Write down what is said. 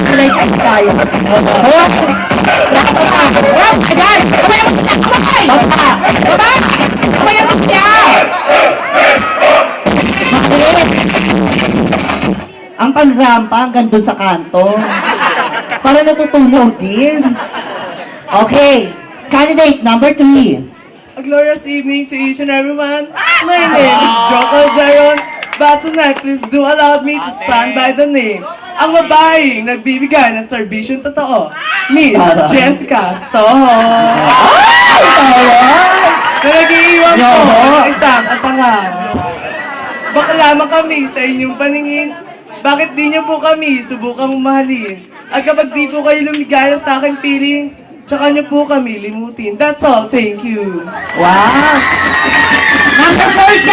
Kulay ka tayo. Oh! Wow, ayan! Kamay mo siya! Kamay! Baba! Baba! Kamay mo siya! Bakit? Ang panrampa hanggang dun sa kanto. Para natutunaw din. Okay. Candidate number 3. A glorious evening to each and everyone. My name is Joko Jaron, but tonight please do allow me to stand by the name. Ang babaeng nagbibigay ng serbisyong totoo, Miss Para. Jessica Soho. Ay! Tawag! Na nag-iiwan po Yoho. ng isang katangang. Baka lamang kami sa inyong paningin. Bakit di niyo po kami subukang mahalin? At kapag di po kayo lumigaya sa aking piling, tsaka niyo po kami limutin. That's all. Thank you. Wow! Number 4 siya!